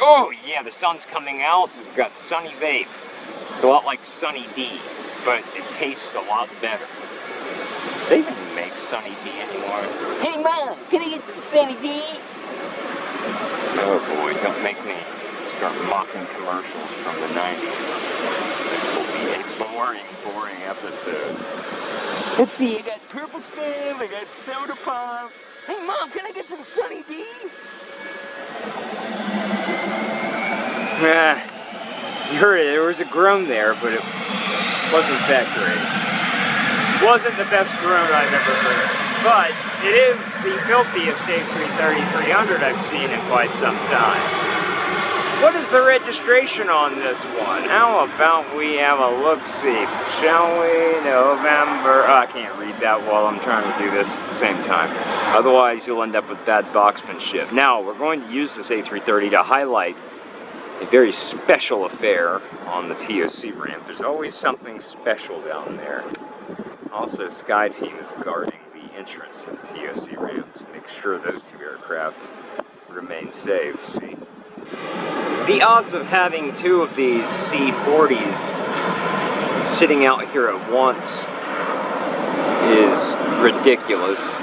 Oh yeah, the sun's coming out. We've got Sunny Vape. It's a lot like Sunny D, but it tastes a lot better. They even make Sunny D anymore. Hey Mom, can I get some Sunny D? Oh boy, don't make me start mocking commercials from the 90s. This will be a boring, boring episode. Let's see, I got purple stuff, I got soda pop. Hey Mom, can I get some Sunny D? You heard it, there was a groan there, but it wasn't that great. Wasn't the best groan I've ever heard. But it is the filthiest A330-300 I've seen in quite some time. What is the registration on this one? How about we have a look-see? Shall we? November. Oh, I can't read that while I'm trying to do this at the same time. Otherwise, you'll end up with bad boxmanship. Now, we're going to use this A330 to highlight a very special affair on the TOC ramp. There's always something special down there. Also, Sky Team is guarding the entrance to the TOC ramp to make sure those two aircraft remain safe. See, the odds of having two of these C-40s sitting out here at once is ridiculous.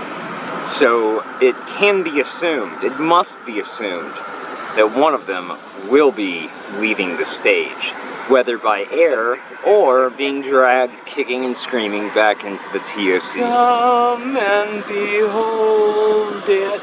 So it can be assumed, it must be assumed, that one of them will be leaving the stage, whether by air or being dragged kicking and screaming back into the TOC. Come and behold it,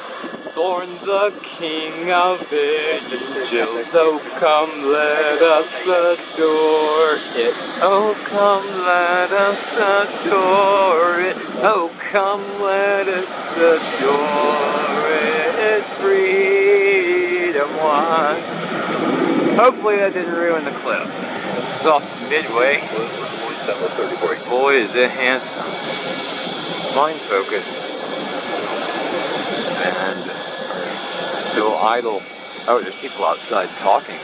born the King of Angels. Oh come let us adore it. Oh come let us adore it. Oh come let us adore it. Freedom one. Hopefully that didn't ruin the clip. This is off to Midway. Boy, is it handsome. Mind focus. And still idle. Oh, there's people outside talking.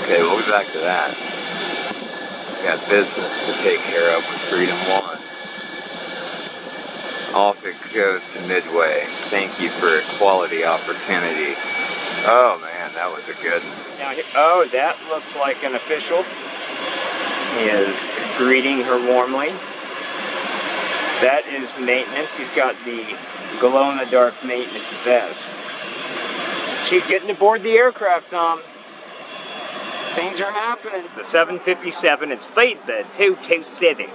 Okay, we'll be back to that. We got business to take care of with Freedom 1. Off it goes to Midway. Thank you for a quality opportunity. Oh man, that was a good one. Now, oh, that looks like an official. He is greeting her warmly. That is maintenance. He's got the glow-in-the-dark maintenance vest. She's getting aboard the aircraft, Tom. Things are happening. The 757, it's flight bed 227.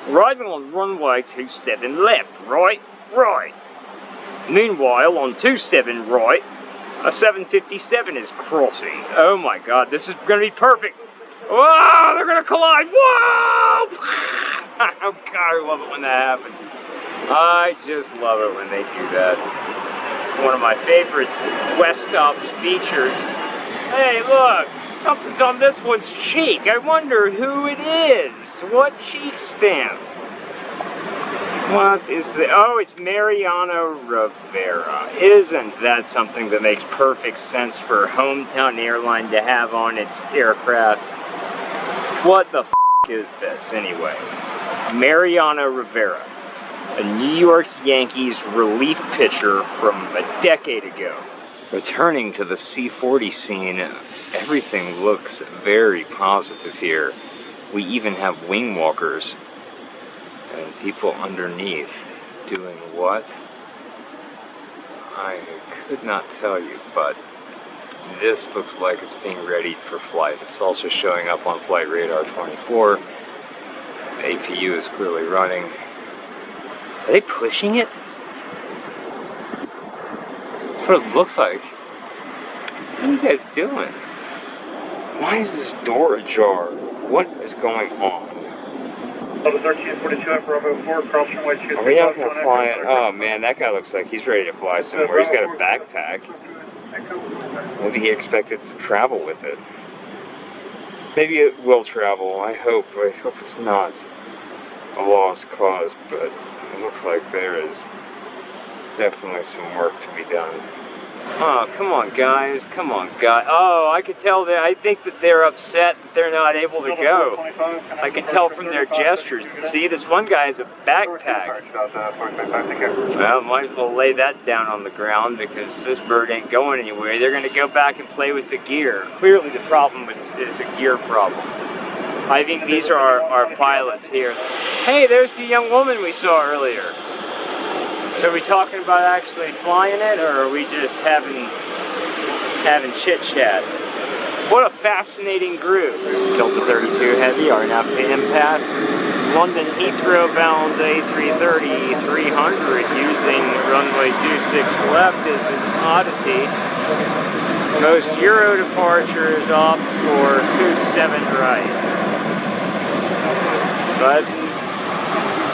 Arriving on runway 27 left, right. Meanwhile, on 27 right, a 757 is crossing. Oh my god, this is gonna be perfect. Whoa, they're gonna collide. Whoa! Oh god, I love it when that happens. I just love it when they do that. One of my favorite West Ops features. Hey, look, something's on this one's cheek. I wonder who it is. What cheek stamp? What is the... Oh, it's Mariano Rivera. Isn't that something that makes perfect sense for a hometown airline to have on its aircraft? What the f*** is this, anyway? Mariano Rivera, a New York Yankees relief pitcher from a decade ago. Returning to the C-40 scene, everything looks very positive here. We even have wing walkers. And people underneath doing what? I could not tell you, but this looks like it's being readied for flight. It's also showing up on Flight Radar 24. The APU is clearly running. Are they pushing it? That's what it looks like. What are you guys doing? Why is this door ajar? What is going on? Are we not going to fly it? Oh man, that guy looks like he's ready to fly somewhere. He's got a backpack. Maybe he expected to travel with it. Maybe it will travel, I hope. I hope it's not a lost cause, but it looks like there is definitely some work to be done. Oh, come on, guys. Come on, guys. Oh, I could tell that. I think that they're upset that they're not able to go. I can tell from their gestures. See, this one guy has a backpack. Well, might as well lay that down on the ground because this bird ain't going anywhere. They're going to go back and play with the gear. Clearly the problem is a gear problem. I think these are our pilots here. Hey, there's the young woman we saw earlier. So are we talking about actually flying it, or are we just having chit-chat? What a fascinating group. Delta 32 Heavy are now to impasse. London Heathrow bound A330 300 using runway 26 left is an oddity. Most Euro departures opt for 27 right. But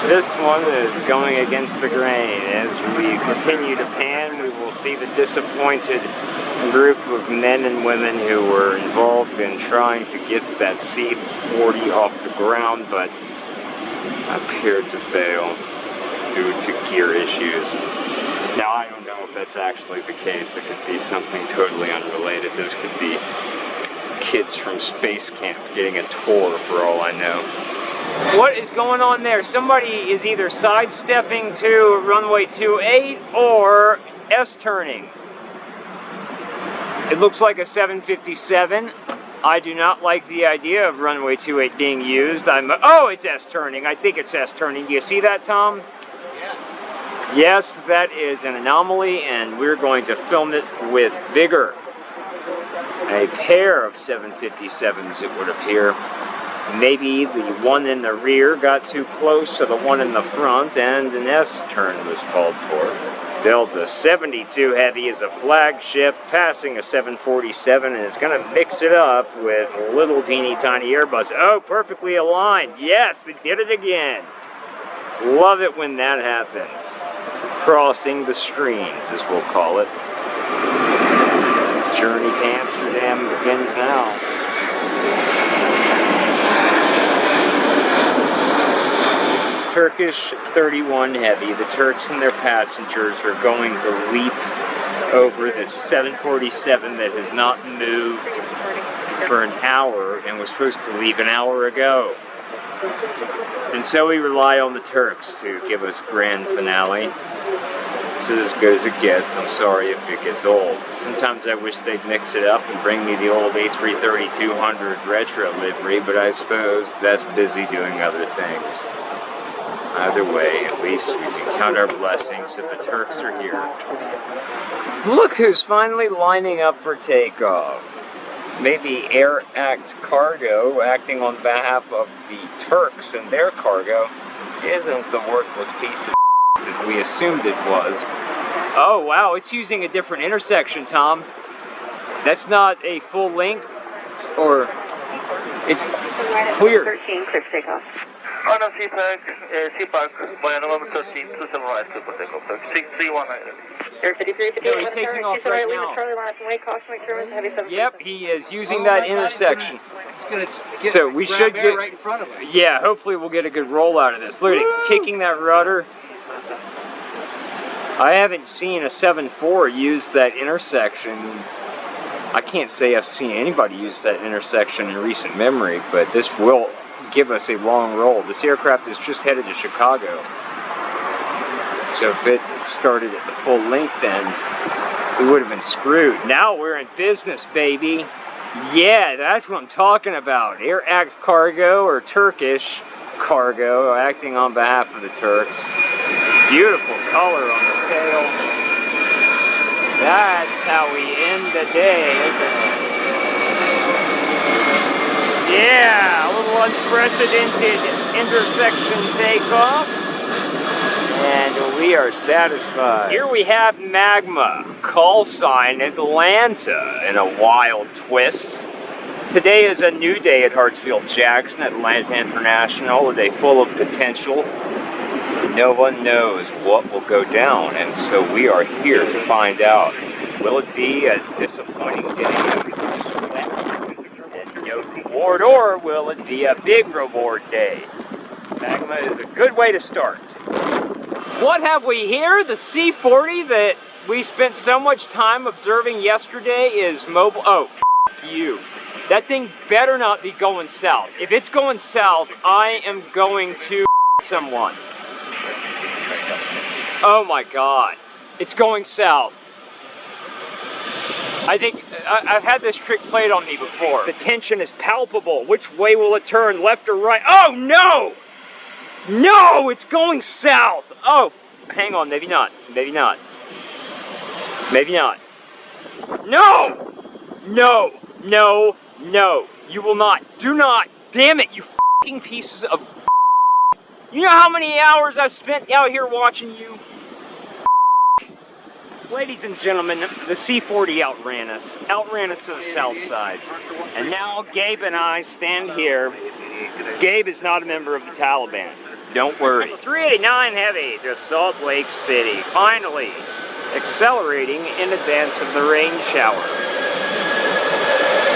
this one is going against the grain. As we continue to pan, we will see the disappointed group of men and women who were involved in trying to get that C-40 off the ground, but appeared to fail due to gear issues. Now, I don't know if that's actually the case. It could be something totally unrelated. Those could be kids from space camp getting a tour for all I know. What is going on there? Somebody is either sidestepping to runway 28 or S-turning. It looks like a 757. I do not like the idea of runway 28 being used. Oh, it's S-turning. I think it's S-turning. Do you see that, Tom? Yeah. Yes, that is an anomaly, and we're going to film it with vigor. A pair of 757s, it would appear. Maybe the one in the rear got too close to the one in the front, and an S-turn was called for. Delta 72 Heavy is a flagship, passing a 747, and is going to mix it up with little teeny tiny Airbus. Oh, perfectly aligned. Yes, they did it again. Love it when that happens. Crossing the streams, as we'll call it. Its journey to Amsterdam begins now. Turkish 31 Heavy, the Turks and their passengers are going to leap over this 747 that has not moved for an hour and was supposed to leave an hour ago. And so we rely on the Turks to give us grand finale. This is as good as it gets. I'm sorry if it gets old. Sometimes I wish they'd mix it up and bring me the old A330-200 retro livery, but I suppose that's busy doing other things. Either way, at least we can count our blessings that the Turks are here. Look who's finally lining up for takeoff. Maybe Air Act Cargo, acting on behalf of the Turks and their cargo, isn't the worthless piece of that we assumed it was. Oh wow, it's using a different intersection, Tom. That's not a full length, or it's clear. 13, clear for takeoff. Oh no, C-Park, number 13, 27 right, clear for takeoff, 631. Air 53, No, he's taking off right now. Yep, he is using that intersection. So we should get right in front of us. Yeah, hopefully we'll get a good roll out of this. Look at it, kicking that rudder. I haven't seen a 7.4 use that intersection. I can't say I've seen anybody use that intersection in recent memory, but this will give us a long roll. This aircraft is just headed to Chicago. So if it started at the full length end, we would have been screwed. Now we're in business, baby. Yeah, that's what I'm talking about. Air Act Cargo, or Turkish Cargo, acting on behalf of the Turks. Beautiful color on the tail. That's how we end the day, isn't it? Yeah, a little unprecedented intersection takeoff. And we are satisfied. Here we have Magma, call sign Atlanta, in a wild twist. Today is a new day at Hartsfield-Jackson, Atlanta International, a day full of potential. No one knows what will go down, and so we are here to find out. Will it be a disappointing day of sweat and no reward, or will it be a big reward day? Magma is a good way to start. What have we here? The C-40 that we spent so much time observing yesterday is mobile. Oh, f you. That thing better not be going south. If it's going south, I am going to someone. Oh my God. It's going south. I think I've had this trick played on me before. The tension is palpable. Which way will it turn, left or right? Oh no! No, it's going south. Oh, hang on, maybe not. Maybe not. Maybe not. No! No, no, no. You will not. Do not. Damn it, you fucking pieces of. You know how many hours I've spent out here watching you? Ladies and gentlemen, the C-40 outran us to the south side. And now Gabe and I stand here. Gabe is not a member of the Taliban. Don't worry. 389 Heavy to Salt Lake City, finally accelerating in advance of the rain shower.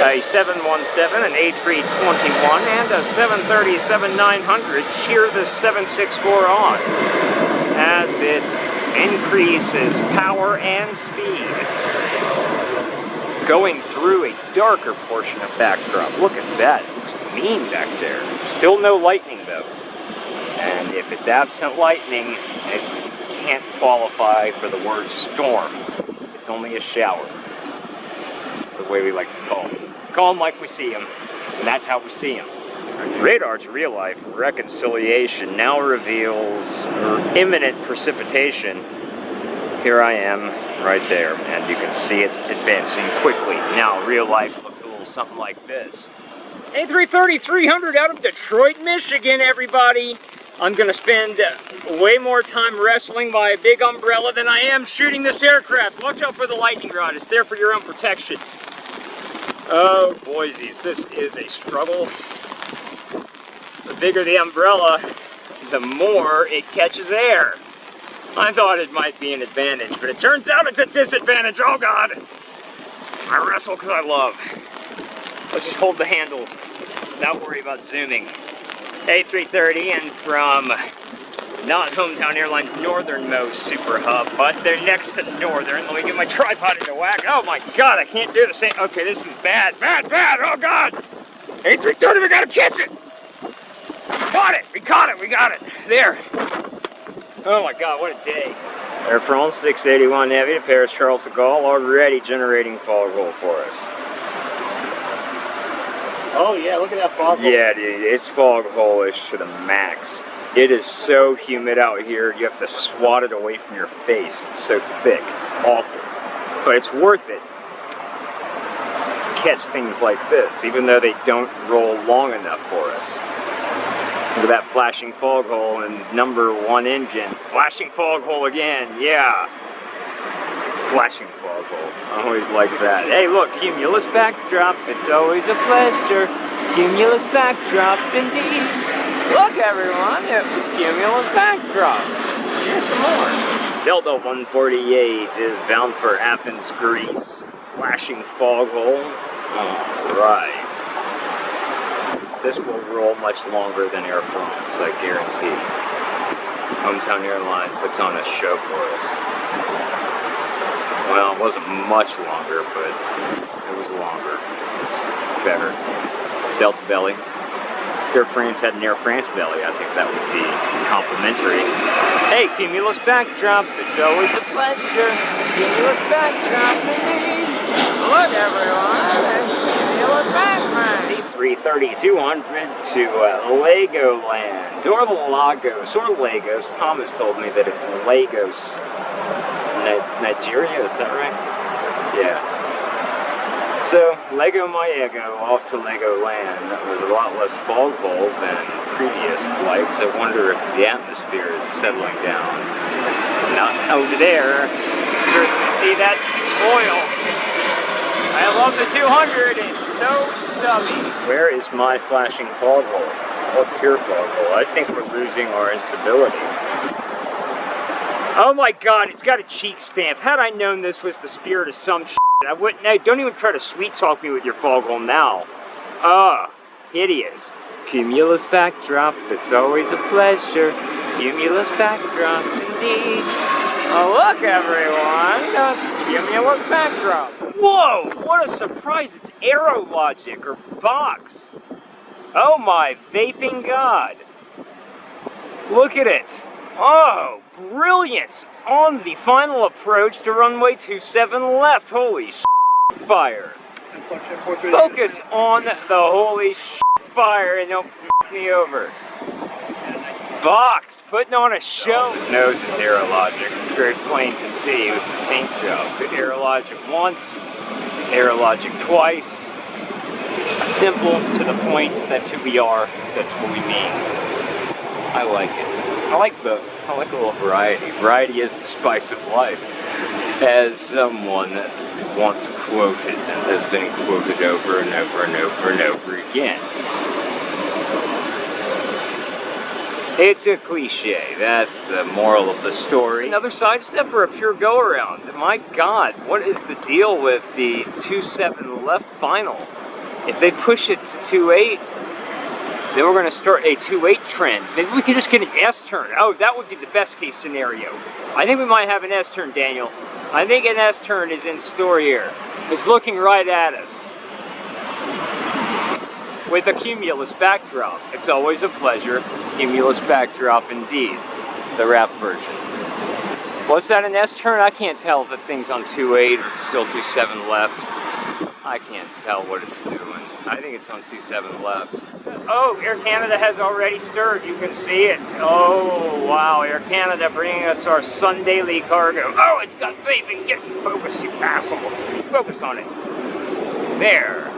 A 717, an A321, and a 737-900 cheer the 764 on as it increases power and speed. Going through a darker portion of backdrop. Look at that, it looks mean back there. Still no lightning though. And if it's absent lightning, it can't qualify for the word storm. It's only a shower. It's the way we like to call them. Call them like we see them, and that's how we see them. Radar's real life reconciliation now reveals imminent precipitation. Here I am, right there, and you can see it advancing quickly. Now, real life looks a little something like this. A330-300 out of Detroit, Michigan, everybody. I'm gonna spend way more time wrestling by a big umbrella than I am shooting this aircraft. Watch out for the lightning rod, it's there for your own protection. Oh, boysies, this is a struggle. The bigger the umbrella, the more it catches air. I thought it might be an advantage, but it turns out it's a disadvantage. Oh God! I wrestle because I love. Let's just hold the handles, not worry about zooming. A330 and from not Hometown Airlines northernmost super hub, but they're next to Northern. Let me get my tripod into whack. Oh my God, I can't do the same. Okay, this is bad, bad, bad. Oh God! A330, we gotta catch it! Caught it! We caught it! We got it! There! Oh my God, what a day. Air France 681 Heavy to Paris Charles de Gaulle, already generating fog roll for us. Oh yeah, look at that fog hole. Yeah, dude, it's fog hole-ish to the max. It is so humid out here, you have to swat it away from your face. It's so thick, it's awful. But it's worth it to catch things like this, even though they don't roll long enough for us. Look at that flashing fog hole and number 1 engine. Flashing fog hole again, yeah. Flashing fog hole, I always like that. Hey look, cumulus backdrop, it's always a pleasure. Cumulus backdrop indeed. Look everyone, it was cumulus backdrop. Here's some more. Delta 148 is bound for Athens, Greece. Flashing fog hole, alright. This will roll much longer than Air France, I guarantee. Hometown Airlines puts on a show for us. Well, it wasn't much longer, but it was longer. It's better. Delta belly. Air France had an Air France belly. I think that would be complimentary. Hey, cumulus backdrop. It's always a pleasure. Cumulus backdrop, indeed. Look, everyone. It's cumulus backdrop. 330-200 to Legoland. Or Lagos, or Lagos. Thomas told me that it's Lagos. Nigeria, is that right? Yeah. So, Lego my ego, off to Legoland. That was a lot less fog hole than previous flights. I wonder if the atmosphere is settling down. Not over there. You can certainly see that oil. I love the 200, it's so stubby. Where is my flashing fog hole? What pure fog hole? I think we're losing our instability. Oh my God, it's got a cheek stamp. Had I known this was the spirit of some shit, I wouldn't. No, don't even try to sweet talk me with your fog hole now. Hideous. Cumulus backdrop, it's always a pleasure. Cumulus backdrop, indeed. Oh, look, everyone. That's cumulus backdrop. Whoa, what a surprise. It's Aerologic or Box. Oh my vaping god. Look at it. Oh, brilliance on the final approach to runway 27 left. Holy fire. Focus on the holy fire and don't f me over. Box, putting on a show. The nose is Aerologic. It's very plain to see with the paint job. Good Aerologic once, Aerologic twice. Simple, to the point, that's who we are, that's what we mean. I like it. I like both. I like a little variety. Variety is the spice of life. As someone once quoted and has been quoted over and over and over and over again. It's a cliche. That's the moral of the story. Another sidestep or a pure go-around? My God, what is the deal with the 2.7 left final? If they push it to 2.8, then we're going to start a 2.8 trend. Maybe we could just get an S-turn. Oh, that would be the best case scenario. I think we might have an S-turn, Daniel. I think an S-turn is in store here. It's looking right at us. With a cumulus backdrop. It's always a pleasure. Cumulus backdrop indeed. The rap version. Was that an S-turn? I can't tell if the thing's on 2.8 or still 2.7 left. I can't tell what it's doing. I think it's on 2.7 left. Oh, Air Canada has already stirred. You can see it. Oh, wow. Air Canada bringing us our Sundaily cargo. Oh, it's got vaping. Get in focus, you asshole. Focus on it. There.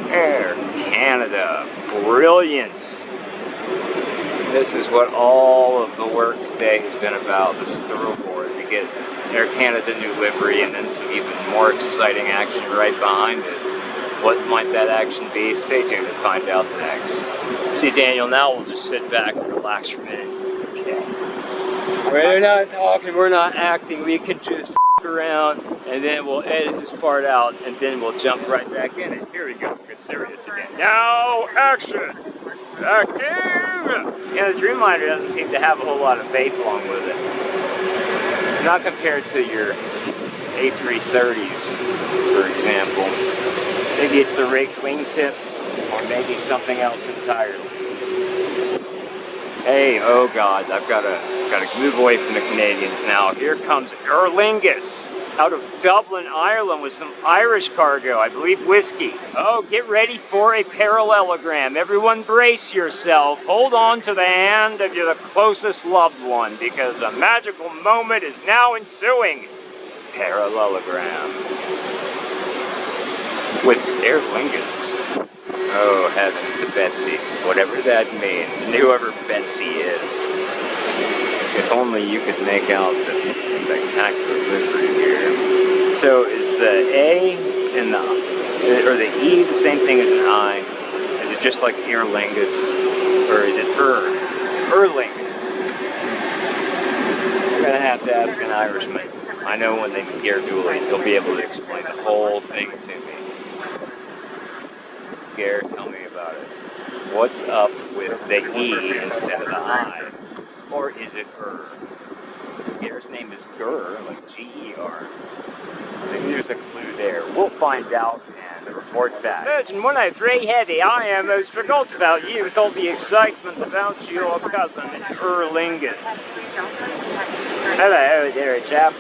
Air Canada. Brilliance. This is what all of the work today has been about. This is the reward. We get Air Canada new livery and then some even more exciting action right behind it. What might that action be? Stay tuned to find out next. See, Daniel, now we'll just sit back and relax for a minute. Okay. We're not talking, we're not acting. We can just f*** around and then we'll edit this part out and then we'll jump right back in it. Here we go. Get serious again. Now, action! Active! Yeah, the Dreamliner doesn't seem to have a whole lot of vape along with it. Not compared to your A330s, for example. Maybe it's the raked wingtip, or maybe something else entirely. Hey, oh God, I've got to move away from the Canadians now. Here comes Aer Lingus out of Dublin, Ireland, with some Irish cargo, I believe whiskey. Oh, get ready for a parallelogram. Everyone brace yourself. Hold on to the hand of your closest loved one, because a magical moment is now ensuing. Parallelogram. With Aer Lingus. Oh, heavens to Betsy. Whatever that means. And whoever Betsy is. If only you could make out the spectacular livery here. So is the A and or the E the same thing as an I? Is it just like Aer Lingus? Or is it Aer Lingus? I'm gonna have to ask an Irishman. I know when they hear dueling, he'll be able to explain the whole thing to me. Gare, tell me about it. What's up with the E instead of the I? Or is it Gare's name is Gur, like G-E-R. Maybe there's a clue there. We'll find out and report back. Virgin 103 Heavy, I almost forgot about you with all the excitement about your cousin, Aer Lingus. Hello there, chap.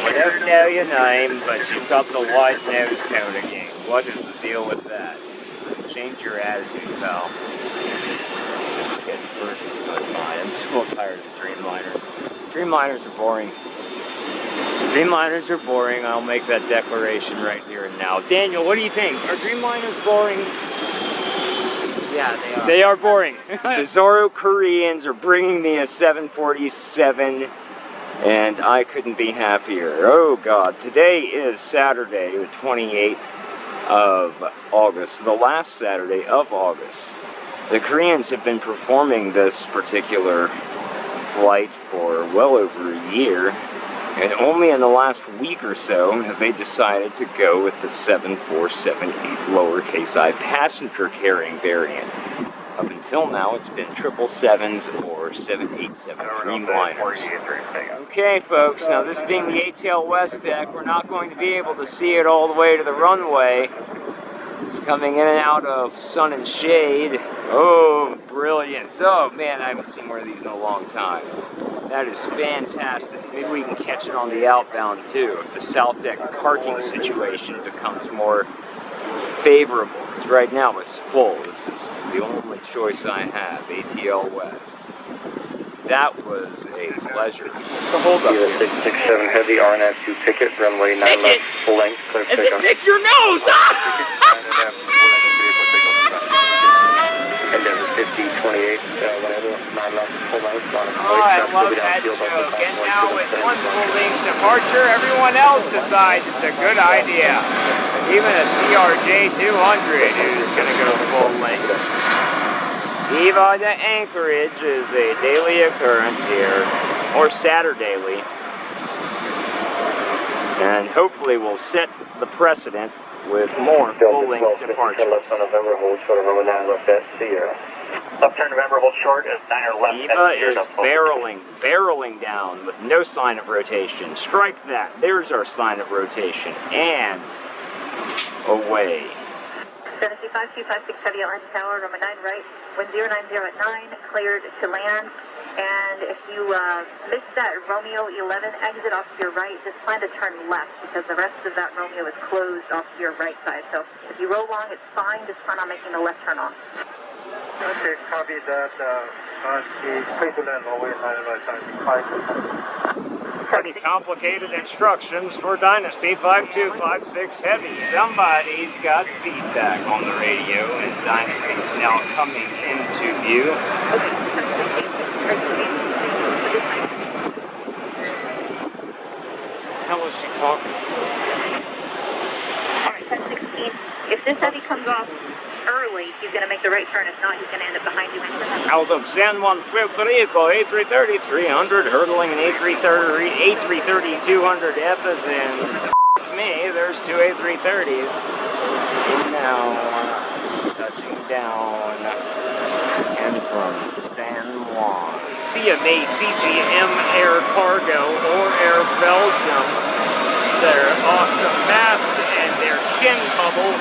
I don't know your name, but you've got the white nose cone again. What is the deal with that? Change your attitude, pal. Just kidding. Version's doing fine. I'm just a little tired of the Dreamliners. Dreamliners are boring. Dreamliners are boring. I'll make that declaration right here and now. Daniel, what do you think? Are Dreamliners boring? Yeah, they are. They are boring. The Zorro Koreans are bringing me a 747. And I couldn't be happier. Oh God, today is Saturday, the 28th of August, the last Saturday of August. The Koreans have been performing this particular flight for well over a year, and only in the last week or so have they decided to go with the 7478 lowercase I passenger carrying variant. Up until until now, it's been 777s or 787 Dreamliners. Okay, folks, now this being the ATL West deck, we're not going to be able to see it all the way to the runway. It's coming in and out of sun and shade. Oh, brilliant. Oh, man, I haven't seen one of these in a long time. That is fantastic. Maybe we can catch it on the outbound, too, if the south deck parking situation becomes more favorable. Because right now it's full. This is the only choice I have, ATL West. That was a pleasure. What's the hold up here? 667 heavy RNF 2 ticket, runway 9 left, full length, clear As it pick your nose! Endeavor 5028, whatever, 9 left, full length, Oh, I love that joke. And now with one full-length departure, everyone else decides it's a good idea. Even a CRJ 200 who's going to go full length. Eva to Anchorage is a daily occurrence here, or Saturdaily. And hopefully we'll set the precedent with more full-length departures. Left on November, hold short of runway 9 left at Sierra. Left turn November, hold short at 9 left Eva is barreling down with no sign of rotation. Strike that. There's our sign of rotation. And away. 725-256 heavy Atlantic Tower, runway 9 right, wind 090 at 9, cleared to land. And if you missed that Romeo 11 exit off to your right, just plan to turn left because the rest of that Romeo is closed off to your right side. So if you roll long, it's fine. Just plan on making the left turn off. Okay, copy that. Please to land all the way 9 right side. Pretty complicated instructions for Dynasty 5256 Heavy. Somebody's got feedback on the radio, and Dynasty's now coming into view. How was she talking to? Alright, 1016. If this heavy comes off early, he's going to make the right turn. If not, he's going to end up behind you. Out of San Juan, Puerto Rico, A330, 300, hurdling an A330, 200F as in me. There's two A330s. And now, touching down, and from San Juan. CMA, CGM, Air Cargo, or Air Belgium. Their awesome mast and their chin bubble.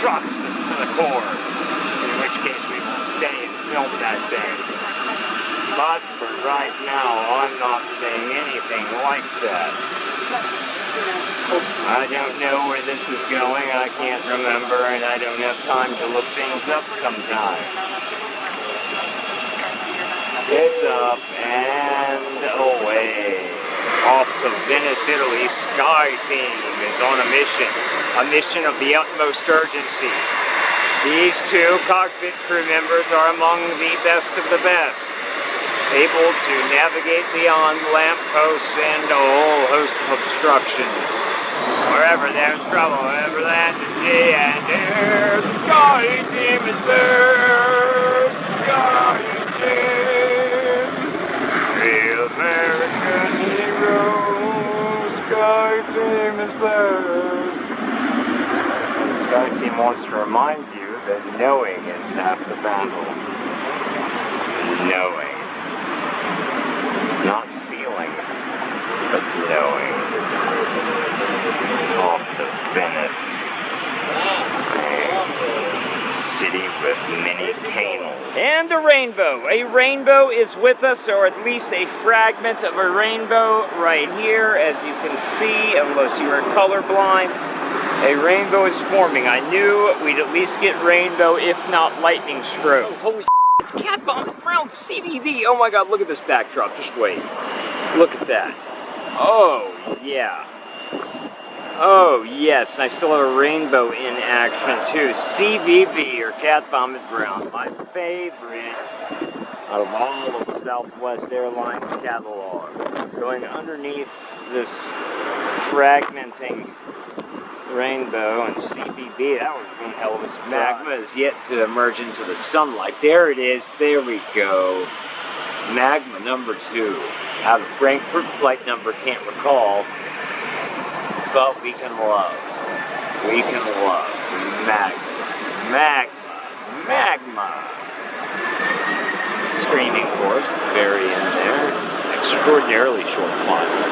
Trucks us to the core, in which case we will stay and film that thing. But for right now, I'm not saying anything like that. I don't know where this is going, I can't remember, and I don't have time to look things up sometimes. It's up and away. Off to Venice, Italy, Sky Team is on a mission of the utmost urgency. These two cockpit crew members are among the best of the best, able to navigate beyond lampposts and a whole host of obstructions. Wherever there's trouble, wherever land at sea, and their Sky Team is there. Sky Team, the American hero. Sky Team is there. The Sky Team wants to remind you that knowing is half the battle. Knowing. Not feeling, but knowing. Off to Venice. A city with many canals. And a rainbow. A rainbow is with us, or at least a fragment of a rainbow right here, as you can see, unless you are colorblind. A rainbow is forming. I knew we'd at least get rainbow, if not lightning strokes. Oh, holy it's Cat Vomit Brown CVV. Oh my god, look at this backdrop. Just wait. Look at that. Oh, yeah. Oh, yes. And I still have a rainbow in action, too. CVV, or Cat Vomit Brown. My favorite out of all of Southwest Airlines catalog. Going underneath this fragmenting Rainbow and CBB. That would be one hell of a surprise. Magma is yet to emerge into the sunlight. There it is. There we go. Magma number 2. Out of Frankfurt, flight number can't recall. But we can love. We can love. Magma. Magma. Magma. Screaming course, at the very end there. Extraordinarily short final.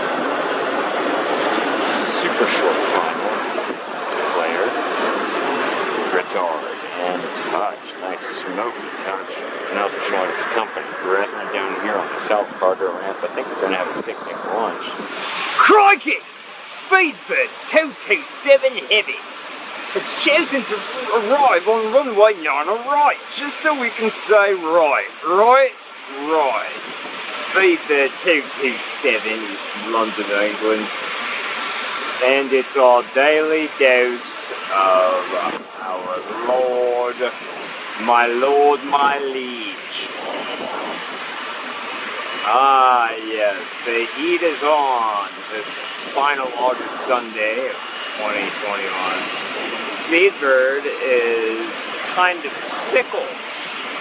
Super short final. Player. Retard. And touch. Nice smoky touch. Another showing its company. We're down here on the South Cargo ramp. I think we're going to have a picnic lunch. Crikey! Speedbird 227 Heavy. It's chosen to arrive on runway 9 right, just so we can say right. Speedbird 227 from London, England. And it's our daily dose of our Lord, my liege. Ah, yes, the heat is on this final August Sunday of 2021. Speedbird is kind of fickle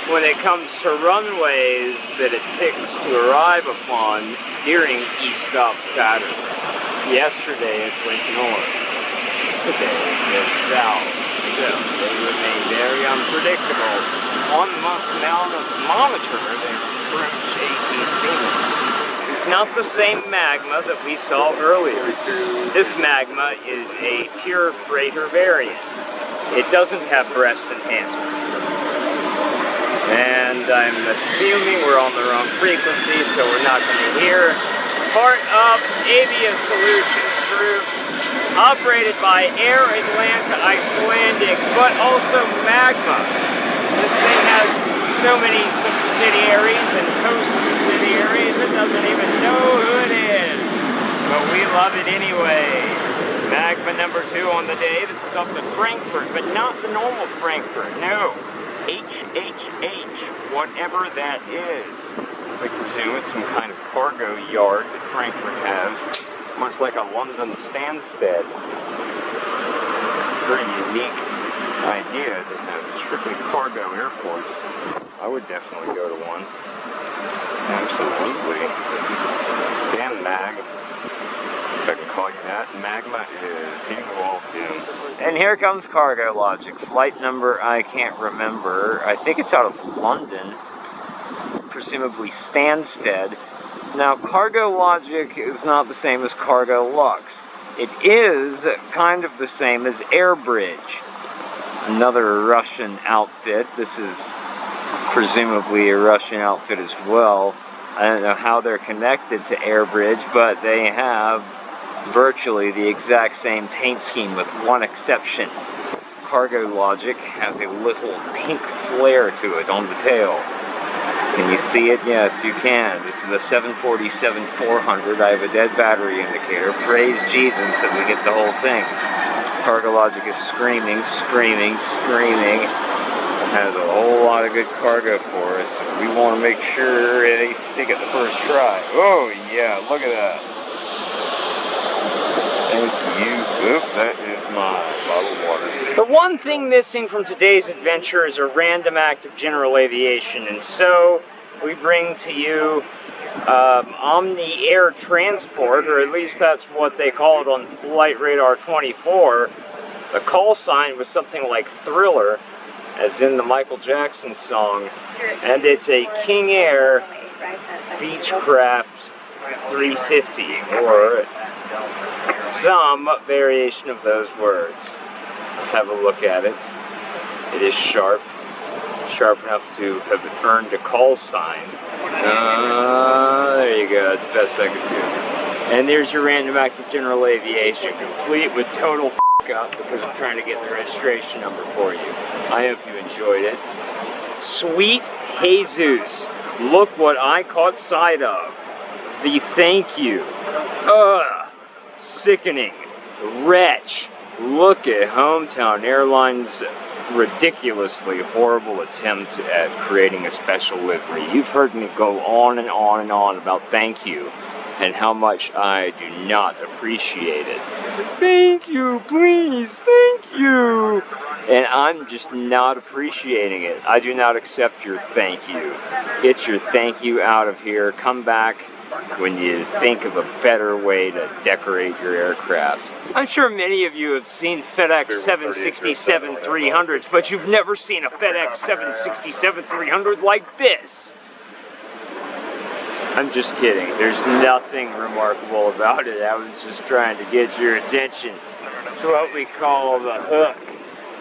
when it comes to runways that it picks to arrive upon during e-stop patterns. Yesterday it went north, today it went south, so they remain very unpredictable. On the thermometer, they approach 18 It's not the same magma that we saw earlier. This magma is a pure freighter variant. It doesn't have breast enhancements. And I'm assuming we're on the wrong frequency, so we're not going to hear. Part of Avia Solutions Group, operated by Air Atlanta Icelandic, but also Magma. This thing has so many subsidiaries and co-subsidiaries, it doesn't even know who it is. But we love it anyway. Magma number 2 on the day. This is up to Frankfurt, but not the normal Frankfurt. No. HHH, whatever that is. I presume it's some kind of cargo yard that Frankfurt has, much like a London Stansted. Very unique idea to have strictly cargo airports. I would definitely go to one. Absolutely. Damn Mag. If I can call you that. Magma is hitting the wall of doom. And here comes Cargo Logic. Flight number I can't remember. I think it's out of London. Presumably Stansted. Now, Cargo Logic is not the same as Cargo Lux. It is kind of the same as Airbridge, another Russian outfit. This is presumably a Russian outfit as well. I don't know how they're connected to Airbridge, but they have virtually the exact same paint scheme with one exception. Cargo Logic has a little pink flare to it on the tail. Can you see it? Yes, you can. This is a 747-400. I have a dead battery indicator. Praise Jesus that we get the whole thing. Cargo Logic is screaming. It has a whole lot of good cargo for us. We want to make sure they stick it the first try. Oh, yeah, look at that. Thank you. Oop, that is my bottled water. The one thing missing from today's adventure is a random act of general aviation, and so we bring to you Omni Air Transport, or at least that's what they call it on Flight Radar 24. The call sign was something like Thriller, as in the Michael Jackson song, and it's a King Air Beechcraft 350, or some variation of those words. Let's have a look at it. It is sharp enough to have earned a call sign. There you go, that's the best I could do. And there's your random act of general aviation, complete with total up because I'm trying to get the registration number for you. I hope you enjoyed it. Sweet Jesus, look what I caught sight of. The thank you. Sickening. Wretch. Look at Hometown Airlines' ridiculously horrible attempt at creating a special livery. You've heard me go on and on and on about thank you. and how much I do not appreciate it. Thank you, please, thank you. And I'm just not appreciating it. I do not accept your thank you. Get your thank you out of here. Come back when you think of a better way to decorate your aircraft. I'm sure many of you have seen FedEx 767-300s, but you've never seen a FedEx 767-300 like this. I'm just kidding. There's nothing remarkable about it. I was just trying to get your attention. It's what we call the hook.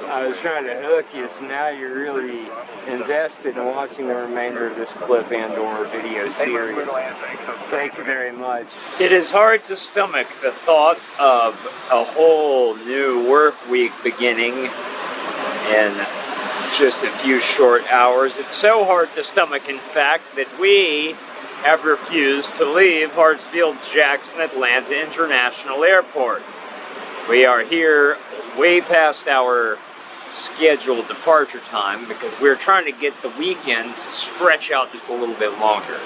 I was trying to hook you, so now you're really invested in watching the remainder of this clip and/or video series. Thank you very much. It is hard to stomach the thought of a whole new work week beginning in just a few short hours. It's so hard to stomach, in fact, that we have refused to leave Hartsfield-Jackson Atlanta International Airport. We are here way past our scheduled departure time because we're trying to get the weekend to stretch out just a little bit longer.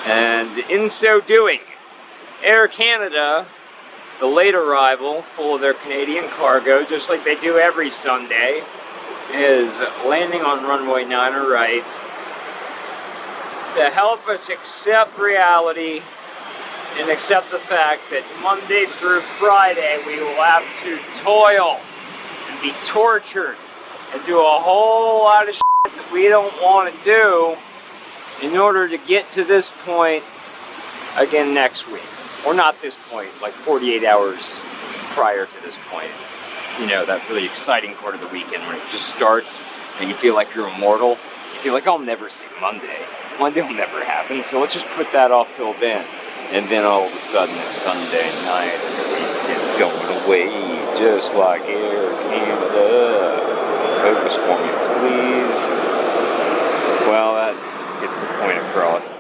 And in so doing, Air Canada, the late arrival, full of their Canadian cargo, just like they do every Sunday, is landing on runway 9 right to help us accept reality and accept the fact that Monday through Friday we will have to toil and be tortured and do a whole lot of shit that we don't want to do in order to get to this point again next week. Or not this point, like 48 hours prior to this point. You know, that really exciting part of the weekend when it just starts and you feel like you're immortal. You feel like I'll never see Monday. Monday will never happen, so let's just put that off till then. And then all of a sudden it's Sunday night and the weekend's going away, just like Air Canada. Focus for me, please. Well, that gets the point across.